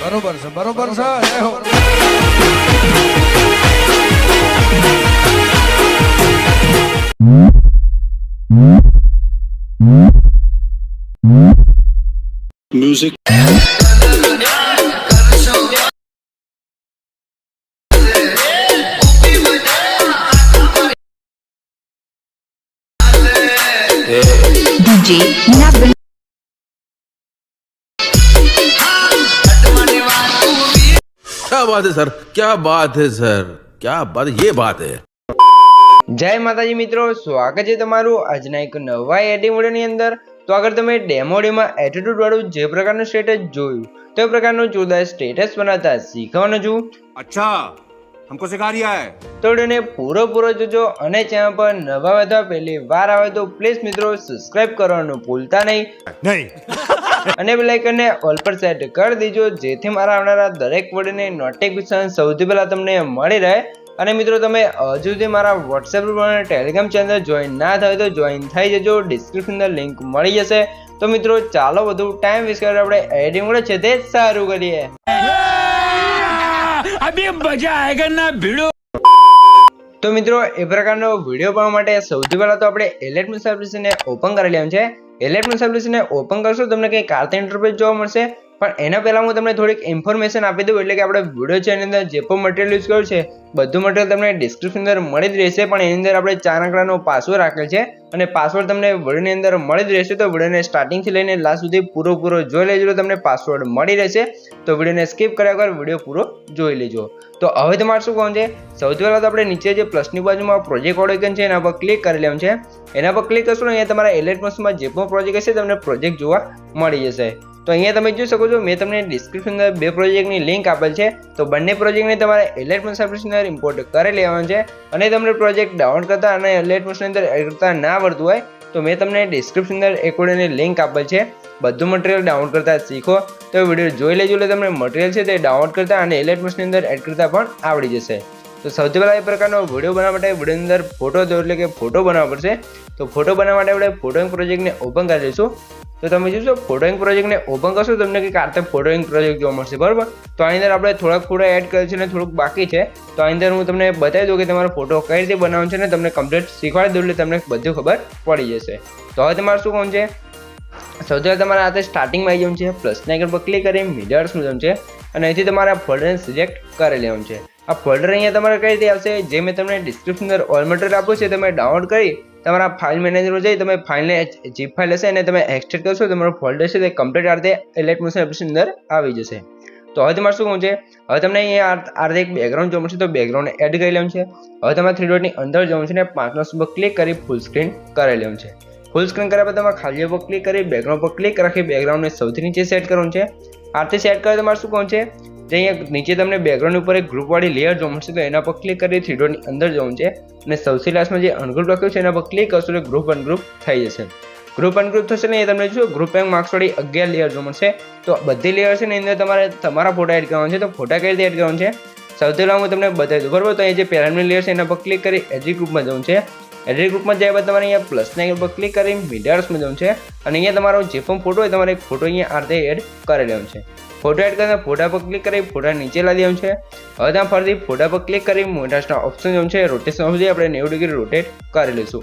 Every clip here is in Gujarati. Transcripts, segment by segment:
બરોબર છે બરોબર છે જય હો Music. DJ Nabin. क्या बात है सर, क्या बात है सर, क्या बात, ये बात है। જય માતાજી મિત્રો, સ્વાગત છે તમારું આજના એક નવા એડિંગ વિડિયોની અંદર। તો અગર તમે ડેમોડીમાં એટીટ્યુડ વાળું જે પ્રકારનું સ્ટેટસ જોયું તો એ પ્રકારનું જોરદાર સ્ટેટસ બનાવતા શીખવાનું છું। अच्छा हमको सिखा रिया है। તો વિડિયોને પૂરો જોજો અને ચેનલ પર નવા હોય તો પહેલી વાર આવે તો પ્લીઝ મિત્રો સબસ્ક્રાઇબ કરવાનું ભૂલતા નહીં અને બેલ આઇકનને ઓલ પર સેટ કરી દેજો જેથી મારા આવનારા દરેક વિડિયોની નોટિફિકેશન સૌથી પહેલા તમને મળી રહે। અને મિત્રો તમે હજુ સુધી મારા વોટ્સએપ ગ્રુપ અને ટેલિગ્રામ ચેનલ જોઈન ના થાય તો જોઈન થઈ જજો, ડિસ્ક્રિપ્શનની લિંક મળી જશે। તો મિત્રો ચાલો વધુ ટાઈમ વેસ્ટ કરે આપણે એડિટિંગ વિડિયો છે તે સારું કરીએ। અભી મજા આયેગા ના ભીડો। તો મિત્રો એ પ્રકારનો વિડિયો બનાવવા માટે સૌથી પહેલા તો આપણે એલેટ મીન્સ એપ્લિકેશનને ઓપન કરી લેવાનું છે। એલેટ મીન્સ એપ્લિકેશનને ઓપન કરશો તમને કંઈક કાર્તા ઇન્ટરફેસ જોવા મળશે, પણ એના પહેલા હું તમને થોડીક ઇન્ફોર્મેશન આપી દઉં, એટલે કે આપણે વિડિયો છે એની અંદર જે પણ મટીરિયલ યુઝ કર્યું છે બધું મટીરિયલ તમને ડિસ્ક્રિપ્શન અંદર મળી જ રહેશે, પણ એની અંદર આપણે 4 આંકડાનો પાસવર્ડ રાખેલ છે અને પાસવર્ડ તમને વિડિયોની અંદર મળી જ રહેશે। તો વિડિયોને સ્ટાર્ટિંગથી લઈને લાસ્ટ સુધી પૂરો જોઈ લેજો, તમને પાસવર્ડ મળી રહેશે। તો વિડિયોને સ્કીપ કર્યા વગર વિડિયો પૂરો જોઈ લેજો। તો હવે તમારે શું કરવાનું છે, સૌથી પહેલા તો આપણે નીચે જે પ્લસની બાજુમાં પ્રોજેક્ટ વાળો આઇકન છે એના પર ક્લિક કરી લેવાનું છે। એના પર ક્લિક કરશો ને અહીંયા તમારા એલેટ મીન્સમાં જે પણ પ્રોજેક્ટ હશે તમને પ્રોજેક્ટ જોવા મળી જશે। તો અહીંયા તમે જોઈ શકો છો મેં તમને ડિસ્ક્રિપ્શન અંદર 2 પ્રોજેક્ટની લિંક આપેલ છે, તો બંને પ્રોજેક્ટને તમારે એલેટ મીન્સ એપ્લિકેશન અંદર ઇમ્પોર્ટ કરી લેવાનું છે। અને તમને પ્રોજેક્ટ ડાઉનલોડ કરતા અને એલેટ મીન્સ અંદર એડ કરતા ના આવડતું હોય તો મેં તમને ડિસ્ક્રિપ્શન અંદર એક વિડિયોની લિંક આપેલ છે, બધું મટીરિયલ ડાઉનલોડ કરતા શીખો। તો વિડિયો જોઈ લેજો એટલે તમને મટીરિયલ છે તે ડાઉનલોડ કરતા અને એલેટ મીન્સની અંદર એડ કરતા પણ આવડી જશે। તો સૌથી પહેલા એ પ્રકારનો વિડિયો બનાવવા માટે વિડિયોની અંદર ફોટો દો એટલે કે ફોટો બનાવવા પડશે। તો ફોટો બનાવવા માટે આપણે ફોટોઇંગ પ્રોજેક્ટને ઓપન કરી લઈશું। તો તમે જોશો ફોટોઇંગ પ્રોજેક્ટને ઓપન કરશો તમને કંઈક આ ફોટોઇંગ પ્રોજેક્ટ જોવા મળશે, બરાબર। તો આની અંદર આપણે થોડાક ફોટો એડ કર્યા છે અને થોડુંક બાકી છે, તો આની અંદર હું તમને બતાવી દઉં કે તમારો ફોટો કઈ રીતે બનાવવાનો છે ને તમને કમ્પ્લીટ શીખવાડી દઉં એટલે તમને બધું ખબર પડી જશે। તો હવે તમારે શું કરવાનું છે, સૌથી પહેલાં તમારે આ સ્ટાર્ટિંગમાં આવી જવાનું છે, પ્લસના આઇકન પર ક્લિક કરી મીડિયામાં જવાનું છે અને અહીંથી તમારે આ ફોલ્ડરને સિલેક્ટ કરી લેવાનું છે। આ ફોલ્ડર અહીંયા તમારે કઈ રીતે આવશે, જે મેં તમને ડિસ્ક્રિપ્શન અંદર ઓલ મટીરિયલ આપ્યું છે તમે ડાઉનલોડ કરી તમારા ફાઇલ મેનેજરમાં જઈ તમે ફાઇલને ઝીપ ફાઇલ હશે અને તમે એક્સટ્રેક્ટ કરશો તમારો ફોલ્ડર છે તે કમ્પ્લીટ આ રીતે એલેટ મીન્સ એપ્લિકેશન અંદર આવી જશે। તો હવે તમારે શું કરવું છે, હવે તમને અહીંયા આ રીતે એક બેકગ્રાઉન્ડ જોવા મળશે, તો બેકગ્રાઉન્ડ એડ કરી લેવાનું છે। હવે તમારે 3 ડોટની અંદર જવાનું છે અને 5 પર ક્લિક કરી ફૂલ સ્ક્રીન કરી લેવાનું છે। ફૂલ સ્ક્રીન કર્યા પછી તમારે ખાલી પર ક્લિક કરી બેકગ્રાઉન્ડ પર ક્લિક રાખી બેકગ્રાઉન્ડને સૌથી નીચે સેટ કરવાનું છે। આ રીતે સેટ કરી તમારે શું કરવાનું છે, જે અહીંયા નીચે તમને બેકગ્રાઉન્ડ ઉપર એક ગ્રુપવાળી લેયર જોવા મળશે, તો એના પર ક્લિક કરી 3 ડોટની અંદર જવાનું છે અને સૌથી લાસ્ટમાં જે અનગ્રુપ લખ્યું છે એના પર ક્લિક કરશો એટલે ગ્રુપ અનગ્રુપ થઈ જશે। ગ્રુપ અનગ્રુપ થશે ને એ તમને જો ગ્રુપ એન્ડ માર્ક્સવાળી 11 લેયર જોવા મળશે। તો બધી લેયર છે ને એની અંદર તમારે તમારા ફોટા એડ કરવાના છે। તો ફોટા કઈ રીતે એડ કરવાના છે સૌથી પહેલાં હું તમને બતાવી દઉં, બરાબર। તો અહીંયા જે પહેલાની લેયર છે એના પર ક્લિક કરી એડિટ ગ્રુપમાં જવાનું છે। એડિટ ગ્રુપમાં જાય બાદ તમારે અહીંયા પ્લસના આઇકન પર ક્લિક કરી મીડિયામાં જવાનું છે અને અહીંયા તમારો જે પણ ફોટો હોય તમારે એક ફોટો અહીંયા આ રીતે એડ કરી લેવાનો છે। ફોટો એડ કરતા ફોટા પર ક્લિક કરી ફોટા નીચે લાવી દેવાનું છે। હવે ત્યાં ફરીથી ફોટા પર ક્લિક કરી મોટાના ઓપ્શન જવાનું છે, રોટેશન ઓપ્શન આપણે 90 ડિગ્રી રોટેટ કરી લઈશું।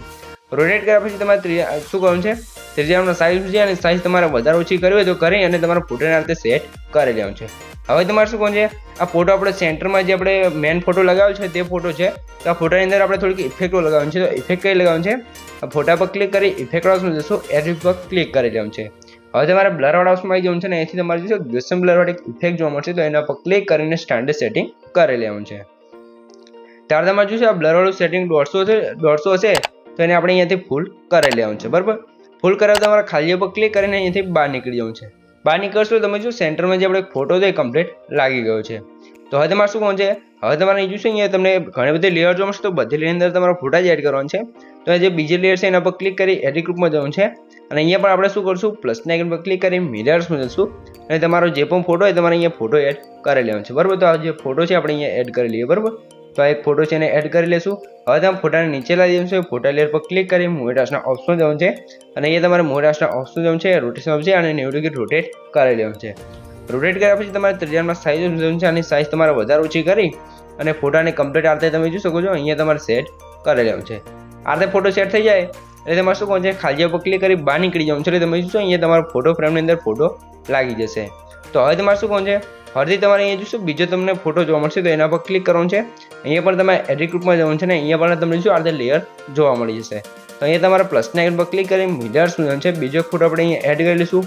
રોટેટ કર્યા પછી તમારે શું કરવાનું છે, ત્રિજ્યાનો સાઇઝ છે અને સાઇઝ તમારે વધારે ઓછી કરવી હોય તો કરી અને તમારા ફોટોને આ રીતે સેટ કરી લેવાનું છે। હવે તમારે શું કરવાનું છે, આ ફોટો આપણે સેન્ટરમાં જે આપણે મેન ફોટો લગાવ્યો છે તે ફોટો છે, તો આ ફોટાની અંદર આપણે થોડીક ઇફેક્ટો લગાવવાની છે। તો ઇફેક્ટ કઈ લગાવવાની છે, આ ફોટા પર ક્લિક કરી ઇફેક્ટ ઓપ્શન જશું, એડિટ પર ક્લિક કરી લેવાનું છે। હવે તમારે બ્લર વાળા ઓપ્શનમાં આવી જવાનું છે ને અહીંથી તમારે જોશો ગેસમ બ્લર વાળી ઇફેક્ટ જોવા મળશે, તો એના પર ક્લિક કરીને સ્ટાન્ડર્ડ સેટિંગ કરી લેવાનું છે। ત્યાર તમારે જોશો આ બ્લર વાળું સેટિંગ 150 હશે તો એને આપણે અહીંયાથી ફૂલ કરી લેવાનું છે, બરાબર। ફૂલ કરાવ તમારે ખાલી પર ક્લિક કરીને અહીંયાથી બહાર નીકળી જવાનું છે। બહાર નીકળશો તમે જો સેન્ટરમાં જે આપણે ફોટો છે એ કમ્પ્લીટ લાગી ગયો છે। તો હવે તમારે શું કરવાનું છે, હવે તમારે અહીં જોશો અહીંયા તમને ઘણી બધી લેયર જોવા મળશે, તો બધી લેયર અંદર તમારા ફોટા જ એડ કરવાના છે। તો જે બીજી લેયર છે એના પર ક્લિક કરી એડિટ ગ્રુપમાં જવાનું છે અને અહીંયા પણ આપણે શું કરશું, પ્લસના આઇકન પર ક્લિક કરી મિરર્સમાં જશું અને તમારો જે પણ ફોટો હોય તમારે અહીંયા ફોટો એડ કરી લેવાનો છે, બરાબર। તો આ જે ફોટો છે આપણે અહીંયા એડ કરી લઈએ, બરાબર। તો આ એક ફોટો છે એને એડ કરી લેશું। હવે તમે ફોટાને નીચે લાવી દેવાનું છે, ફોટા લેયર પર ક્લિક કરી મોટાના ઓપ્શન જવાનું છે અને અહીંયા તમારે મોટાના ઓપ્શન જવાનું છે, રોટેશન ઓપ્શન છે અને 90 ડિગ્રી રોટેટ કરી લેવાનું છે। રોટેટ કર્યા પછી તમારે ત્રિજ્યામાં સાઇઝ ઓપ્શન છે, આની સાઇઝ તમારે વધારે ઓછી કરી અને ફોટાને કમ્પ્લીટ આ રીતે તમે જોઈ શકો છો અહીંયા તમારે સેટ કરેલું છે. આ રીતે ફોટો સેટ થઈ જાય એટલે તમારે શું કહું છે, ખાલી પર ક્લિક કરી બહાર નીકળી જવાનું છે. એટલે તમે જોશો અહીંયા તમારો ફોટો ફ્રેમની અંદર ફોટો લાગી જશે. તો હવે તમારે શું કહું છે, ફરીથી તમારે અહીંયા જોશો બીજો તમને ફોટો જોવા મળશે, તો એના પર ક્લિક કરવાનું છે. અહીંયા પણ તમારે એડિટ ગ્રુપમાં જવાનું છે ને અહીંયા પણ તમને જોશો આ રીતે લેયર જોવા મળી જશે. તો અહીંયા તમારે પ્લસના આઇકન પર ક્લિક કરી મિરર્સ છે, બીજો ફોટો આપણે અહીંયા એડ કરી લઈશું.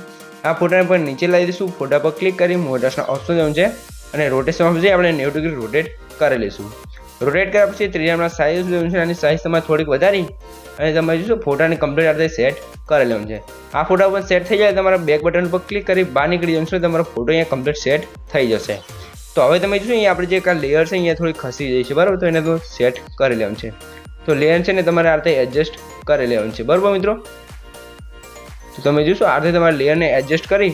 આ ફોટાને પણ નીચે લાવી દઈશું. ફોટા પર ક્લિક કરી મોટર્સના ઓપ્શન છે અને રોટેશન ઓપ્શન આપણે 90 ડિગ્રી રોટેટ કરી લઈશું. રોટેટ કર્યા પછી ત્રિજ્યામાં સાઇઝ છે, આની સાઇઝ તમારે થોડીક વધારી અને તમે જોશો ફોટાને કમ્પ્લીટ આ રીતે સેટ કરેલું છે. આ ફોટા પર સેટ થઈ જાય તમારા બેક બટન પર ક્લિક કરી બહાર નીકળી જશે, તમારો ફોટો અહીંયા કમ્પ્લીટ સેટ થઈ જશે. તો હવે તમે જોશો અહીંયા આપણે જે કા લેયર છે અહીંયા થોડી ખસી જાય છે, બરાબર. તો એને તો સેટ કરી લેવાનું છે. તો લેયર છે ને તમારે આ રીતે એડજસ્ટ કરી લેવાનું છે, બરાબર મિત્રો. તો તમે જોશો આ રીતે તમારે લેયરને એડજસ્ટ કરી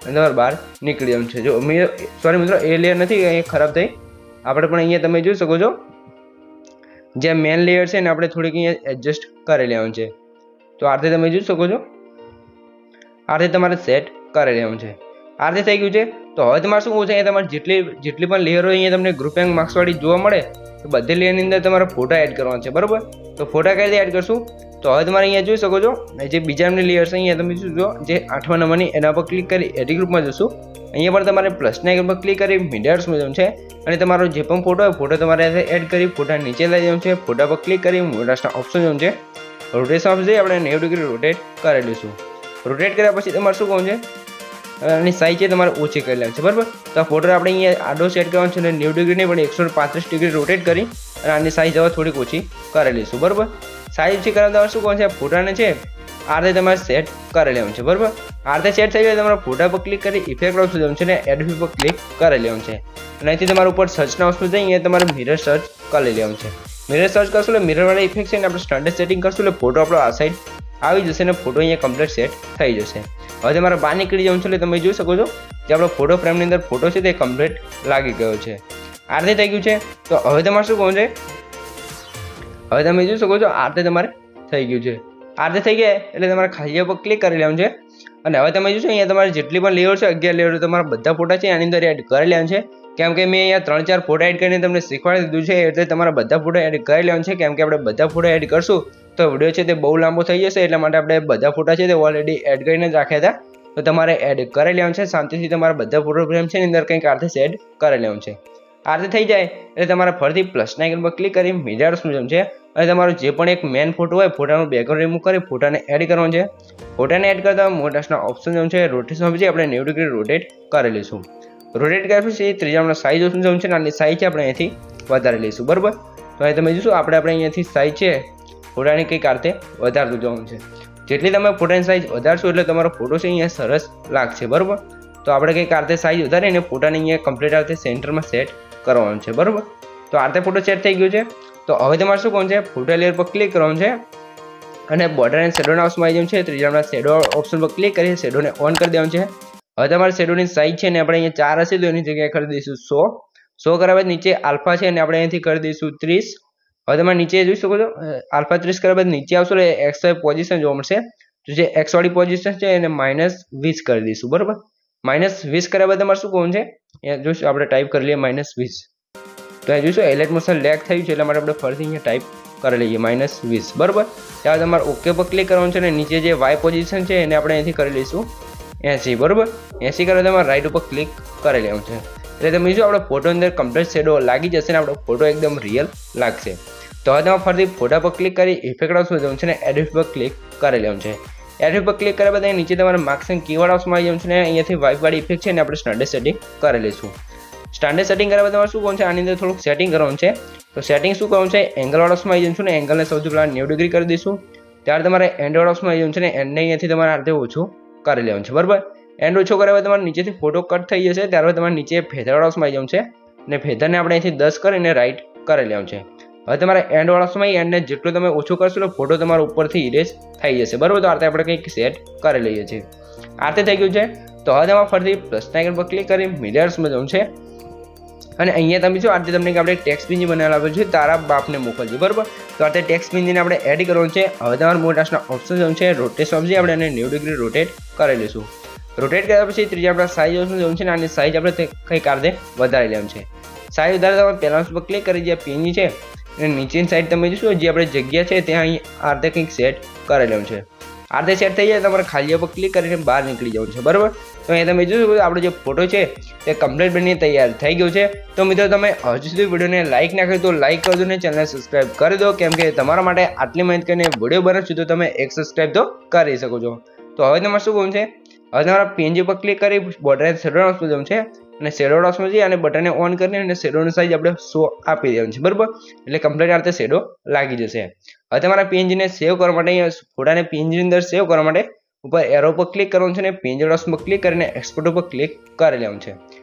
અને તમારે બહાર નીકળી જવાનું છે. જો સોરી મિત્રો, એ લેયર નથી, અહીંયા ખરાબ થઈ. આપણે પણ અહીંયા તમે જોઈ શકો છો જે મેન લેયર છે ને આપણે થોડીક અહીંયા એડજસ્ટ કરી લેવાનું છે. તો આ રીતે તમે જોઈ શકો છો આ રીતે તમારે સેટ કરી લેવાનું છે. આ રીતે થઈ ગયું છે. તો હવે તમારે શું છે, તમારે જેટલી પણ લેયરો અહીંયા તમને ગ્રુપ રેન્ક માર્ક્સવાળી જોવા મળે તો બધી લેયરની અંદર તમારે ફોટા એડ કરવાના છે, બરાબર. તો ફોટા કઈ રીતે એડ કરશું, તો હવે તમારે અહીંયા જોઈ શકો છો જે બીજા લેયર છે અહીંયા તમે જોશો જે 8મા નંબરની એના પર ક્લિક કરી એડિટ ગ્રુપમાં જશો. અહીંયા પણ તમારે પ્લસના આઇકન પર ક્લિક કરી મિરર્સ મેળવવાનું છે અને તમારો જે પણ ફોટો હોય ફોટો તમારે એડ કરી ફોટા નીચે લઈ જવાનું છે. ફોટા પર ક્લિક કરી મોટર્સના ઓપ્શન છે, રોટેશન ઓપ્શન આપણે 90 ડિગ્રી રોટેટ કરી લઈશું. રોટેટ કર્યા પછી તમારે શું કહું છે, આની સાઈઝ છે તમારે ઓછી કરી લેવાની છે, બરાબર. તો આ ફોટો આપણે અહીંયા આડો સેટ કરવાનો છે અને 90 ડિગ્રી નહીં પણ 135 ડિગ્રી રોટેટ કરી અને આની સાઈઝ હવે થોડીક ઓછી કરી લઈશું, બરાબર. સાઈઝ ઓછી કરવા તમારે શું કહું છે, ફોટાને છે આ રીતે તમારે સેટ કરી લેવાનું છે, બરાબર. આ રીતે સેટ થઈ જાય તમારા ફોટા પર ક્લિક કરી ઇફેક્ટ ઓપ્શન જવાનું છે ને એડિટ પર ક્લિક કરી લેવાનું છે. અને અહીંથી તમારા ઉપર સર્ચના ઓપ્શન જઈ અહીંયા તમારે મિરર સર્ચ કરી લેવાનું છે. મિરર સર્ચ કરશું એટલે મિરરવાળા ઇફેક્ટ છે ને આપણે સ્ટાન્ડર્ડ સેટિંગ કરશું એટલે ફોટો આપણો આ સાઈડ આવી જશે ને ફોટો અહીંયા કમ્પ્લીટ સેટ થઈ જશે. હવે તમારે બહાર નીકળી જવાનું છે એટલે તમે જોઈ શકો છો જે આપણો ફોટો ફ્રેમની અંદર ફોટો છે તે કમ્પ્લીટ લાગી ગયો છે. આ રીતે થઈ ગયું છે. તો હવે તમારે શું કહું છે, હવે તમે જોઈ શકો છો આ રીતે તમારે થઈ ગયું છે. આ રીતે થઈ ગયા એટલે તમારે ખાલી પર ક્લિક કરી લેવાનું છે અને હવે તમે જોશો અહીંયા તમારે જેટલી પણ લેયર છે 11 લેયર તમારા બધા ફોટા છે આની અંદર એડ કરી લેવાનું છે. કેમ કે મેં અહીંયા 3-4 ફોટા એડ કરીને તમને શીખવાડી દીધું છે એટલે તમારા બધા ફોટા એડ કરી લેવાનું છે. કેમ કે આપણે બધા ફોટા એડ કરશું તો વિડીયો છે તે બહુ લાંબો થઈ જશે, એટલા માટે આપણે બધા ફોટા છે તે ઓલરેડી એડ કરીને જ રાખ્યા હતા. તો તમારે એડ કરી લેવાનું છે. શાંતિથી તમારા બધા ફોટો ફ્રેમ છે એની અંદર કંઈક આ રીતે એડ કરી લેવાનું છે. આ રીતે થઈ જાય એટલે તમારે ફરીથી પ્લસના આઇકન પર ક્લિક કરી મિરર્સ છે અને તમારો જે પણ એક મેન ફોટો હોય ફોટાનું બેકગ્રાઉન્ડ રિમૂવ કરી ફોટાને એડ કરવાનો છે. ફોટાને એડ કરતા મોટર્સના ઓપ્શન છે, રોટેશન ઓપ્શન છે આપણે 90 ડિગ્રી રોટેટ કરી લઈશું. રોટેટ કર્યા પછી ત્રીજામાં સાઇઝ ઓપ્શન છે ને આની સાઇઝ છે આપણે અહીંથી વધારી લઈશું, બરાબર. તો અહીં તમે જોશો આપણે અહીંયાથી સાઇઝ છે ફોટાની કંઈક આ રીતે વધારતું જવાનું છે. જેટલી તમે ફોટાની સાઇઝ વધારશો એટલે તમારો ફોટો છે અહીંયા સરસ લાગશે, બરાબર. તો આપણે કંઈક આ રીતે સાઇઝ વધારીને ફોટાને અહીંયા કમ્પ્લીટ આ રીતે સેન્ટરમાં સેટ કરવાનું છે, બરાબર. તો આ રીતે ફોટો સેટ થઈ ગયો છે. તો હવે તમારે શું કરવાનું છે, ફોટો લેયર પર ક્લિક કરવાનું છે અને બોર્ડર એન્ડ શેડોના ઓપ્શનમાં આવી જવાનું છે. ત્રીજામાં શેડો ઓપ્શન પર ક્લિક કરી શેડોને ઓન કરી દેવાનું છે. હવે તમારે શેડોની સાઇઝ છે ને આપણે અહીંયા 4 હશે તો એની જગ્યાએ કરી દઈશું 100 કર્યા બાદ નીચે આલ્ફા છે અને આપણે અહીંથી કરી દઈશું 30. હવે તમે નીચે જોઈ શકો છો આલ્ફા 30 કર્યા બાદ નીચે આવશો એટલે એક્સ પોઝિશન જોવા મળશે. તો જે એક્સ વાળી પોઝિશન છે એને -20 કરી દઈશું, બરાબર. -20 કર્યા બાદ તમારે શું કરવાનું છે, અહીંયા જોઈશું આપણે ટાઈપ કરી લઈએ -20. તો અહીં જોઈશું એલર્ટ મોશન લેગ થયું છે એટલા માટે આપણે ફરીથી અહીંયા ટાઈપ કરી લઈએ -20, બરાબર. ત્યાર તમારે ઓકે પર ક્લિક કરવાનું છે અને નીચે જે વાય પોઝિશન છે એને આપણે અહીંથી કરી લઈશું 80, બરાબર. 80 કરવા તમારે રાઈટ ઉપર ક્લિક કરી લેવાનું છે એટલે તમે જો આપણે ફોટો અંદર કમ્પ્લીટ શેડો લાગી જશે ને આપણો ફોટો એકદમ રિયલ લાગશે. તો હવે તમારે ફરીથી ફોટા પર ક્લિક કરી ઇફેક્ટ ઓપ્શન જવાનું છે ને એડિટ પર ક્લિક કરી લેવાનું છે. એડિટ પર ક્લિક કર્યા બાદ અહીં નીચે તમારે માર્ક્સ એન્ડ કીવર્ડ ઓપ્શનમાં આવી જવાનું છે ને અહીંયાથી વાઇપ વાળી ઇફેક્ટ છે ને આપણે સ્ટાન્ડર્ડ સેટિંગ કરી લઈશું. સ્ટાન્ડર્ડ સેટિંગ કર્યા બાદ તમારે શું કરવાનું છે, આની અંદર થોડુંક સેટિંગ કરવાનું છે. તો સેટિંગ શું કરવાનું છે, એંગલ વાળા ઓપ્શનમાં આવી જવાનું છે ને એંગલને સૌથી પહેલાં 90 ડિગ્રી કરી દઈશું. ત્યાર તમારે એન્ડ વાળા ઓપ્શનમાં આવી જવાનું છે ને એન્ડને અહીંયાથી તમારે આ રીતે ઓછું કરી લેવાનું છે, બરાબર. એન્ડ ઓછો કર્યા બાદ તમારે નીચેથી ફોટો કટ થઈ જશે ત્યારબાદ તમારે નીચે ફેધરવાળા ઓપ્શનમાં આવી જવાનું છે અને ફેધરને આપણે અહીંથી 10 કરીને રાઈટ કરી લેવાનું છે. હવે તમારે એન્ડ વાળા સમય એન્ડને જેટલો તમે ઓછો કરશો એટલે ફોટો તમારો ઉપરથી ઇરેઝ થઈ જશે, બરાબર. તો આ રીતે આપણે કંઈક સેટ કરી લઈએ છીએ. આ રીતે થઈ ગયું છે. તો હવે તમારે ફરીથી પ્લસના આઇકન પર ક્લિક કરી મિરર્સમાં જવું છે અને અહીંયા તમે જો આજે તમને આપણે ટેક્સ્ટ પિન બનાવેલા આપ્યું છે તારા બાપને મોકલજો, બરાબર. તો આ ટેક્સ્ટ પિનને આપણે એડ કરવાનું છે. હવે તમારે મોટાસના ઓપ્શન જવું છે રોટેશન ઓપ્શન આપણે એને 90 ડિગ્રી રોટેટ કરી લઈશું. રોટેટ કર્યા પછી ત્રીજા આપણા સાઇઝ ઓપ્શન જવું છે ને આની સાઇઝ આપણે કંઈક આર્ધે વધારી લેવાનું છે. સાઇઝ વધારે તમે પહેલા પર ક્લિક કરી જે પીએનજી છે અને નીચેની સાઈડ તમે જોશો જે આપણે જગ્યા છે ત્યાં અહીં આર્ધે કંઈક સેટ કરી લેવાનું છે. આર્ધે સેટ થઈ જાય તમારે ખાલી પર ક્લિક કરીને બહાર નીકળી જવાનું છે. બરાબર, તો અહીંયા તમે જોશો આપણો જે ફોટો છે તે કમ્પ્લીટ બની તૈયાર થઈ ગયો છે. તો મિત્રો તમે હજુ સુધી વિડીયોને લાઇક ના કર્યું તો લાઇક કરજો ને ચેનલને સબસ્ક્રાઇબ કરી દો, કેમ કે તમારા માટે આટલી મહેનત કરીને વિડીયો બનાવશું તો તમે એક સબસ્ક્રાઇબ તો કરી શકો છો. તો હવે તમારે શું કરવું છે, હવે તમારા પીએનજી પર ક્લિક કરી બોર્ડર શેડો બોક્સમાં જવું છે અને શેડો બોક્સમાં જઈ અને બટનને ઓન કરીને અને શેડોની સાઇઝ આપણે 100 આપી દેવાનું છે. બરાબર, એટલે કમ્પ્લીટ આ રીતે શેડો લાગી જશે. હવે તમારા પીએનજીને સેવ કરવા માટે અહીંયા ફોટાને પીએનજીની અંદર સેવ કરવા માટે ઉપર એરો પર ક્લિક કરવાનું છે અને પીએનજી બોક્સમાં ક્લિક કરીને એક્સપોર્ટ ઉપર ક્લિક કરી લેવાનું છે.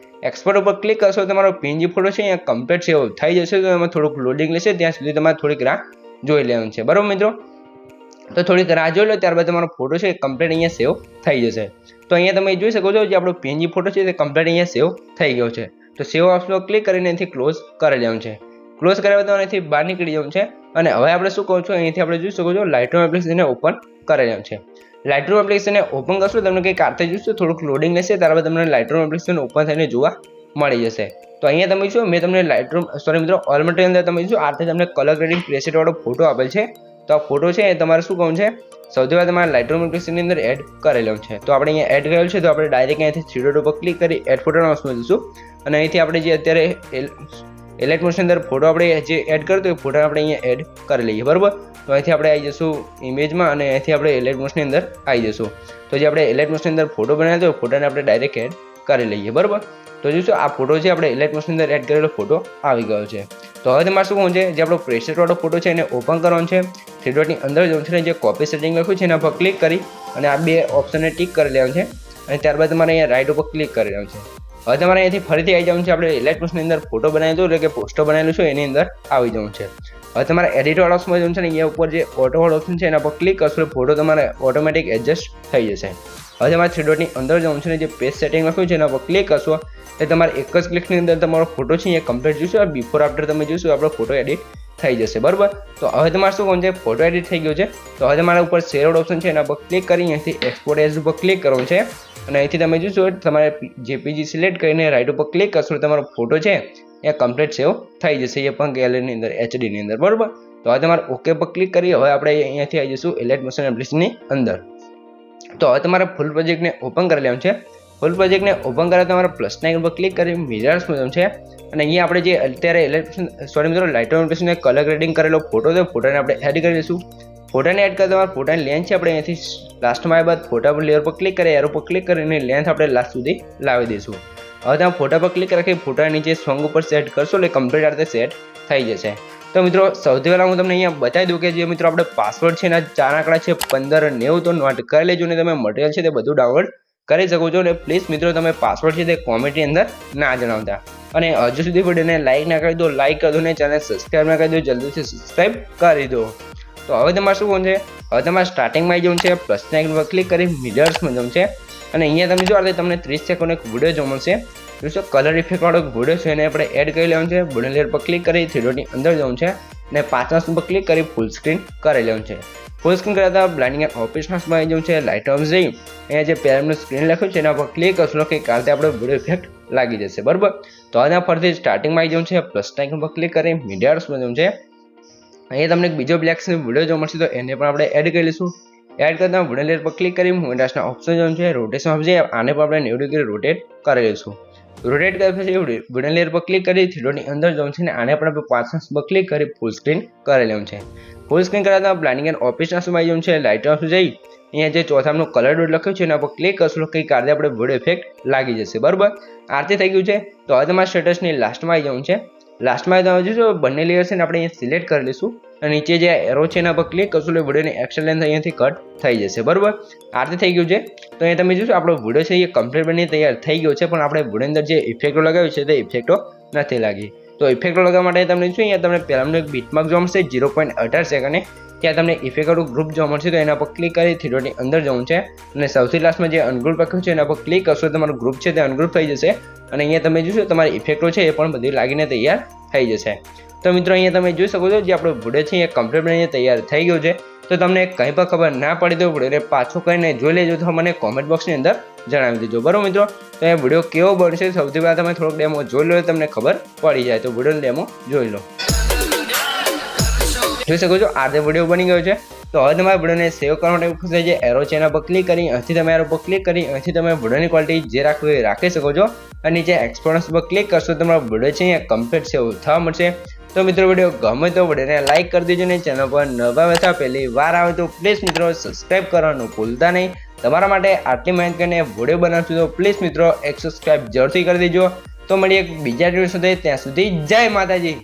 એક્સપોર્ટ ઉપર ક્લિક કરશો તમારો પીએનજી ફોટો છે અહીંયા કમ્પ્લીટ સેવ થઈ જશે. તો એમાં થોડુંક લોડિંગ લેશે, ત્યાં સુધી તમારે થોડીક રાહ જોઈ લેવાનું છે. બરાબર મિત્રો, તો થોડીક રાહ જોઈ લો, ત્યારબાદ તમારો ફોટો છે કમ્પ્લીટ અહીંયા સેવ થઈ જશે. તો અહીંયા તમે જોઈ શકો છો જે આપણો પીએનજી ફોટો છે તે કમ્પ્લીટ અહીંયા સેવ થઈ ગયો છે. તો સેવ ઓપ્શન ક્લિક કરીને અહીંથી ક્લોઝ કરી લેવાનું છે. ક્લોઝ કર્યા બાદ અહીંથી બહાર નીકળી જવાનું છે અને હવે આપણે શું કહું છું, અહીંથી આપણે જોઈ શકો છો લાઇટરૂમ એપ્લિકેશનને ઓપન કરી લેવાનું છે. લાઇટરૂમ એપ્લિકેશનને ઓપન કરશો તમને કંઈક આરતે જોઈશું, થોડુંક લોડિંગ લેશે, ત્યારબાદ તમને લાઇટરૂમ એપ્લિકેશન ઓપન થઈને જોવા મળી જશે. તો અહીંયા તમે જો મેં તમને લાઇટરૂમ મિત્રો ઓલ મટીરિયલ અંદર તમે જો આરતે તમને કલર ગ્રેડિંગ પ્રેસેટ વાળો ફોટો આપેલ છે. તો આ ફોટો છે એ તમારે શું કહું છે, સૌથી પહેલાં તમારે લાઇટરૂમ એપ્લિકેશનની અંદર એડ કરી લેવાનું છે. તો આપણે અહીંયા એડ કરેલું છે, તો આપણે ડાયરેક્ટ અહીંયાથી થ્રી ડોટ ઉપર ક્લિક કરી એડ ફોટોના ઓપ્શનમાં જઈશું અને અહીંથી આપણે જે અત્યારે એલાઇટ મોડની અંદર ફોટો આપણે જે એડ કર્યો તો એ ફોટો આપણે અહીંયા એડ કરી લઈએ. બરાબર, તો અહીંથી આપણે આવી જઈશું ઇમેજમાં અને અહીંથી આપણે એલાઇટ મોડની અંદર આવી જઈશું. તો જે આપણે એલાઇટ મોડની અંદર ફોટો બનાવ્યો તો ફોટાને આપણે ડાયરેક્ટ એડ કરી લઈએ. બરાબર, તો જોઈશું આ ફોટો છે આપણે એલાઇટ મોડની અંદર એડ કરેલો ફોટો આવી ગયો છે. તો હવે તમારે શું કરવું છે, જે આપણો પ્રેસેટ વાળો ફોટો છે એને ઓપન કરવાનો છે. થ્રી ડોટની અંદર જવું છે, જે કોપી સેટિંગ લખ્યું છે એના પર ક્લિક કરી અને આ બે ઓપ્શનને ટિક કરી લેવાનું છે અને ત્યારબાદ તમારે અહીંયા રાઇટ ઉપર ક્લિક કરી લેવાનું છે. હવે તમારે અહીંયાથી ફરીથી આવી જવાનું છે આપણે એલાઇટ મોડની અંદર ફોટો બનાવેલો એટલે કે પોસ્ટર બનાવેલું છે એની અંદર આવી જવું છે. હવે તમારે એડિટ વાળા ઓપ્શનમાં જવું છે ને અહીંયા ઉપર જે ઓટો વાળો ઓપ્શન છે એના પર ક્લિક કરશો એટલે ફોટો તમારે ઓટોમેટિક એડજસ્ટ થઈ જશે. હવે તમારે થ્રી ડોટની અંદર જવું છે ને જે પેજ સેટિંગ લખ્યું છે એના પર ક્લિક કરશો એટલે તમારે એક જ ક્લિકની અંદર તમારો ફોટો છે એ કમ્પ્લીટ જોઈશું, બિફોર આફ્ટર તમે જોઈશું આપણો ફોટો એડિટ થઈ જશે. બરાબર, તો હવે તમારે શું કરવું છે, ફોટો એડિટ થઈ ગયો છે. તો હવે તમારા ઉપર શેર ઓપ્શન છે એના પર ક્લિક કરી અહીંથી એક્સપોર્ટ એઝ ઉપર ક્લિક કરવાનું છે અને અહીંથી તમે જોશો તમારે જેપીજી સિલેક્ટ કરીને રાઇટ ઉપર ક્લિક કરશો તમારો ફોટો છે એ કમ્પ્લીટ સેવ થઈ જશે, એ પણ ગેલેરીની અંદર એચડીની અંદર. બરાબર, તો હવે તમારે ઓકે પર ક્લિક કરી હવે આપણે અહીંયાથી આવી જઈશું એલાઇટ મોશન એપ્લિકેશનની અંદર. તો હવે તમારે ફૂલ પ્રોજેક્ટને ઓપન કરી લેવાનું છે. ફૂલ પ્રોજેક્ટને ઓપન કરવા તમારે પ્લસના આઇકન પર ક્લિક કરી મિરર્સમાં જવાનું છે અને અહીંયા આપણે જે અત્યારે લાઇટરૂમ એપ્લિકેશનને કલર ગ્રેડિંગ કરેલો ફોટો છે ફોટાને આપણે એડ કરી દઈશું. ફોટાને એડ કરતા તમારે ફોટાની લેન્થ છે આપણે અહીંથી લાસ્ટમાં આવ્યા બાદ ફોટા પર લેયર પર ક્લિક કરી એરો પર ક્લિક કરીને લેન્થ આપણે લાસ્ટ સુધી લાવી દઈશું. હવે તમે ફોટા પર ક્લિક રાખી ફોટા નીચે સોંગ ઉપર સેટ કરશો એટલે કમ્પ્લીટ આ રીતે સેટ થઈ જશે. તો મિત્રો સૌથી પહેલાં હું તમને અહીંયા બતાવી દઉં કે જે મિત્રો આપણે પાસવર્ડ છે એના 4 આંકડા છે 1590, તો નોટ કરી લેજો અને તમે મટીરિયલ છે તે બધું ડાઉનલોડ કરી શકો છો. અને પ્લીઝ મિત્રો તમે પાસવર્ડ છે તે કોમેન્ટની અંદર ના જણાવતા અને હજુ સુધી વિડીયોને લાઇક ના કરી દો, લાઇક કરી દો ને ચેનલ સબસ્ક્રાઈબ ના કરી દો, જલ્દીથી સબસ્ક્રાઈબ કરી દો. તો હવે તમારે શું કરવું છે, હવે તમારે સ્ટાર્ટિંગમાં આવી જવું છે, પ્લસના આઇકન પર ક્લિક કરી મિરર્સમાં જવું છે અને અહીંયા તમે જો તમને 30 સેકન્ડ એક વિડીયો જોવા મળશે. જોશો કલર ઇફેક્ટ વાળો વિડીયો છે એને આપણે એડ કરી લેવાનું છે. બોર્ડર લેયર પર ક્લિક કરી થ્રી ડોટની અંદર જવું છે અને 5 પર ક્લિક કરી ફૂલ સ્ક્રીન કરી લેવાનું છે. ફૂલ સ્ક્રીન કરતા બ્લાઇન્ડિંગ એન્ડ ઓપરેશન્સમાં આવી જવું છે. લાઇટ ઓફ જઈ અહીંયા જે પેરામીટર સ્ક્રીન લખ્યું છે એના પર ક્લિક કરશો કે કાલે આપણે વિડીયો ઇફેક્ટ લાગી જશે. બરાબર, તો હવે ફરીથી સ્ટાર્ટિંગમાં આવી જવું છે, પ્લસના આઇકન પર ક્લિક કરી મિરર્સમાં જવું છે. અહીંયા તમને એક બીજો બ્લેક સ્ક્રીન વિડીયો જોવા મળશે તો એને પણ આપણે એડ કરી લઈશું. એડ કરતા બોર્ડર લેયર પર ક્લિક કરી મોન્ટાજના ઓપ્શન જવું છે, રોટેશન ઓપ્શન છે આને પણ આપણે 90 ડિગ્રી રોટેટ કરી લઈશું. રોટેટ કર્યા પછી બોર્ડર લેયર પર ક્લિક કરી થ્રી ડોટની અંદર જવું છે અને આને પણ આપણે 5 પર ક્લિક કરી ફૂલ સ્ક્રીન કરી લેવું છે. ફૂલ સ્ક્રીન કરાતા બ્લાઇન્ડિંગ એન્ડ ઓપરેશન્સમાં આવી જવું છે. લાઇટ ઓફ જઈ અહીંયા જે ચોથાનું કલર ડોટ લખ્યું છે એના પર ક્લિક કરશો કે કાલે આપણે વિડીયો ઇફેક્ટ લાગી જશે. બરાબર, આરતી થઈ ગયું છે. તો હવે તમારા સ્ટેટસની લાસ્ટમાં આવી જવું છે. લાસ્ટમાં તમે જોશો બંને લેયર છે ને આપણે અહીંયા સિલેક્ટ કરી લઈશું અને નીચે જે એરો છે એના પર ક્લિક કરશો એટલે વિડીયોની એક્શન લેન્થ અહીંયાથી કટ થઈ જશે. બરાબર, આરતી થઈ ગયું છે. તો અહીંયા તમે જોશો આપણો વિડીયો છે એ કમ્પ્લીટ બની તૈયાર થઈ ગયો છે, પણ આપણે વિડીયો અંદર જે ઇફેક્ટો લગાવ્યું છે તે ઇફેક્ટો નથી લાગી. તો ઇફેક્ટો લગાવવા માટે તમને શું અહીંયા તમને પહેલાંનું એક બીટમાર્ક જોવા મળશે 0.18 સેકન્ડ, ત્યાં તમને ઇફેક્ટનું ગ્રુપ જોવા મળશે. તો એના પર ક્લિક કરી થ્રી ડોટની અંદર જવું છે અને સૌથી લાસ્ટમાં જે અનગ્રુપ લખ્યું છે એના પર ક્લિક કરશો તમારું ગ્રુપ છે તે અનગ્રુપ થઈ જશે અને અહીંયા તમે જોશો તમારી ઇફેક્ટો છે એ પણ બધી લાગીને તૈયાર થઈ જશે. તો મિત્રો અહીંયા તમે જોઈ શકો છો જે આપણો વિડીયો છે એ કમ્પ્લીટ બનીને તૈયાર થઈ ગયો છે. તો તમને કંઈ પણ ખબર ના પડી તો વિડીયોને પાછો કરીને જોઈ લેજો, તો મને કોમેન્ટ બોક્સની અંદર જણાવી દેજો. બરાબર મિત્રો, તો એ વિડીયો કેવો બનશે સૌથી પહેલાં તમે થોડોક ડેમો જોઈ લો, તમને ખબર પડી જાય. તો વિડીયોનો ડેમો જોઈ લો. જોઈ શકો છો આ જે વિડીયો બની ગયો છે. તો હવે તમારે વિડીયોને સેવ કરવા માટે ખુશ છે એરો છે એના પર ક્લિક કરી અહીંથી તમે એરો પર ક્લિક કરી અહીંથી તમે વિડીયોની ક્વોલિટી જે રાખવી હોય રાખી શકો છો. અને નીચે એક્સપોર્ટન્સ પર ક્લિક કરશો તો તમારો વિડીયો છે અહીંયા કમ્પ્લીટ સેવ થવા મળશે. તો મિત્રો વિડીયો ગમે તો વિડીયોને લાઇક કરી દેજો ને ચેનલ પર નવા હતા પહેલી વાર આવે તો પ્લીઝ મિત્રો સબસ્ક્રાઇબ કરવાનું ભૂલતા નહીં. તમારા માટે આટલી મહેનત કરીને વિડીયો બનાવશું તો પ્લીઝ મિત્રો એક સબસ્ક્રાઇબ જરૂરથી કરી દેજો. તો મળીએ એક બીજા વિડીયો સાથે, ત્યાં સુધી જય માતાજી.